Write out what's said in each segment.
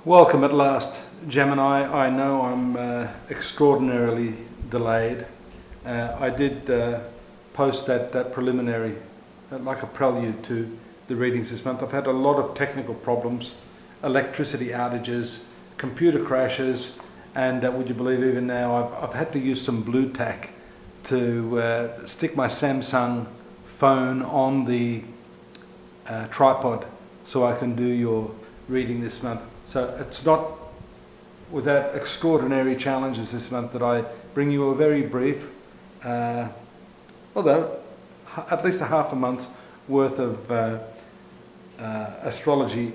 Welcome at last, Gemini. I know I'm extraordinarily delayed. I did post that preliminary, like a prelude to the readings this month. I've had a lot of technical problems, electricity outages, computer crashes, and would you believe even now I've had to use some blue tack to stick my Samsung phone on the tripod so I can do your reading this month. So it's not without extraordinary challenges this month that I bring you a very brief, although at least a half a month's worth of astrology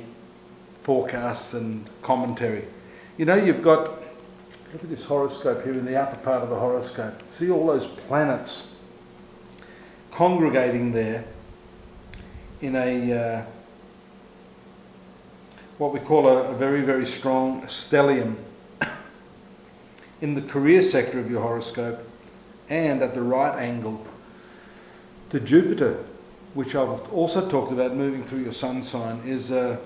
forecasts and commentary. You know, you've got, look at this horoscope here in the upper part of the horoscope. See all those planets congregating there in a what we call a very, very strong stellium in the career sector of your horoscope, and at the right angle to Jupiter, which I've also talked about moving through your sun sign, is a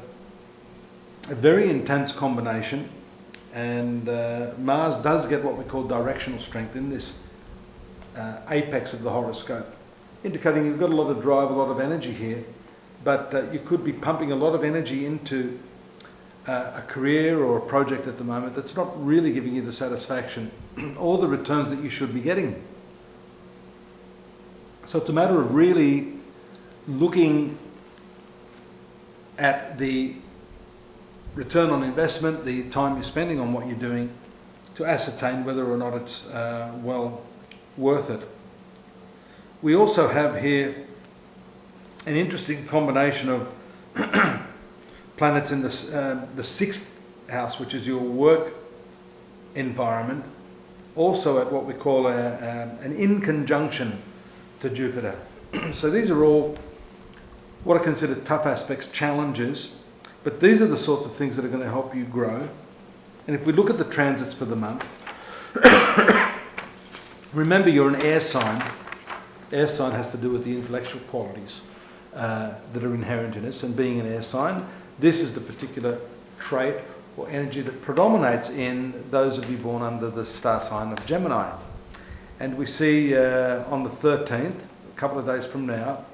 very intense combination. And Mars does get what we call directional strength in this apex of the horoscope, indicating you've got a lot of drive, a lot of energy here, but you could be pumping a lot of energy into a career or a project at the moment that's not really giving you the satisfaction or the returns that you should be getting. So it's a matter of really looking at the return on investment, the time you're spending on what you're doing, to ascertain whether or not it's well worth it. We also have here an interesting combination of planets in the sixth house, which is your work environment, also at what we call an in conjunction to Jupiter. So these are all what I consider tough aspects, challenges, but these are the sorts of things that are going to help you grow. And if we look at the transits for the month, remember you're an air sign. Air sign has to do with the intellectual qualities that are inherent in us, and being an air sign, this is the particular trait or energy that predominates in those of you born under the star sign of Gemini. And we see on the 13th, a couple of days from now,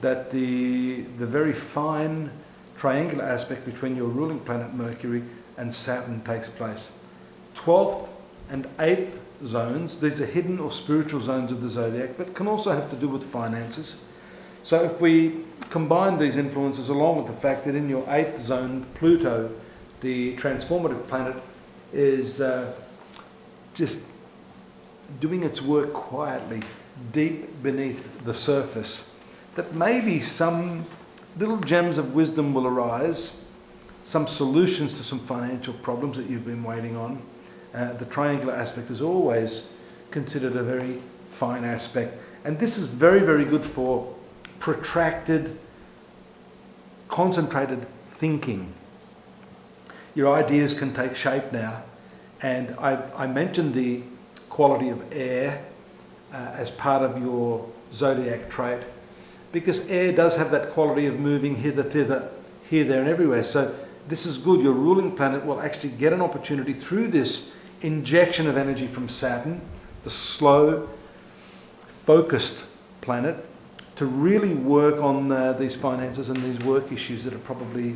that the very fine triangular aspect between your ruling planet Mercury and Saturn takes place. 12th and 8th zones, these are hidden or spiritual zones of the zodiac, but can also have to do with finances. So if we combine these influences along with the fact that in your 8th zone, Pluto, the transformative planet, is just doing its work quietly, deep beneath the surface, that maybe some little gems of wisdom will arise, some solutions to some financial problems that you've been waiting on. The triangular aspect is always considered a very fine aspect. And this is very, very good for protracted, concentrated thinking. Your ideas can take shape now. And I mentioned the quality of air as part of your zodiac trait, because air does have that quality of moving hither, thither, here, there and everywhere. So this is good. Your ruling planet will actually get an opportunity through this injection of energy from Saturn, the slow, focused planet, to really work on these finances and these work issues that are probably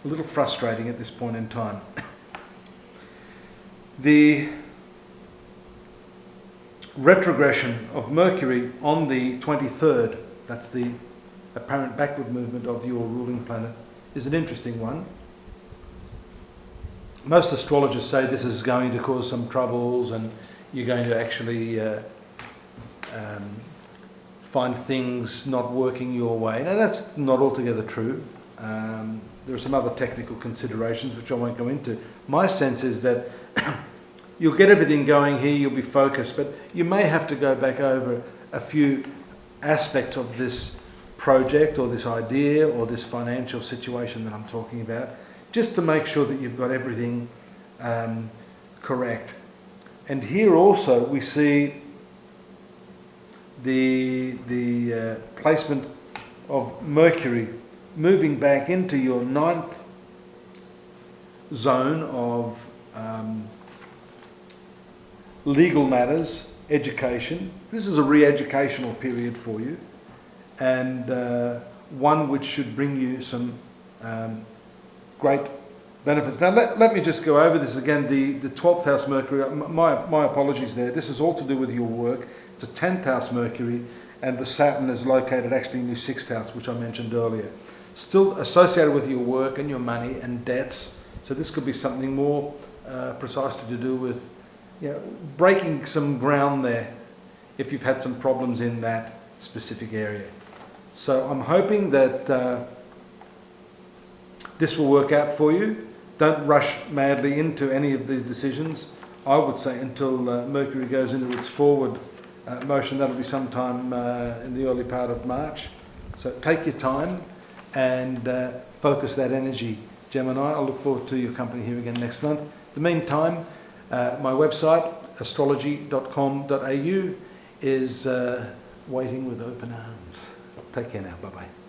a little frustrating at this point in time. The retrogression of Mercury on the 23rd, that's the apparent backward movement of your ruling planet, is an interesting one. Most astrologers say this is going to cause some troubles and you're going to actually find things not working your way. Now that's not altogether true. There are some other technical considerations which I won't go into. My sense is that you'll get everything going here, you'll be focused, but you may have to go back over a few aspects of this project or this idea or this financial situation that I'm talking about, just to make sure that you've got everything correct. And here also we see the placement of Mercury moving back into your 9th zone of legal matters, education. This is a re-educational period for you, and one which should bring you some great benefits. Now let me just go over this again. The 12th house Mercury, my apologies there, this is all to do with your work. It's a 10th house Mercury, and the Saturn is located actually in your 6th house, which I mentioned earlier. Still associated with your work and your money and debts. So this could be something more precisely to do with, you know, breaking some ground there if you've had some problems in that specific area. So I'm hoping that this will work out for you. Don't rush madly into any of these decisions. I would say until Mercury goes into its forward motion. That'll be sometime in the early part of March. So take your time and focus that energy, Gemini. I look forward to your company here again next month. In the meantime, my website, astrology.com.au, is waiting with open arms. Take care now. Bye-bye.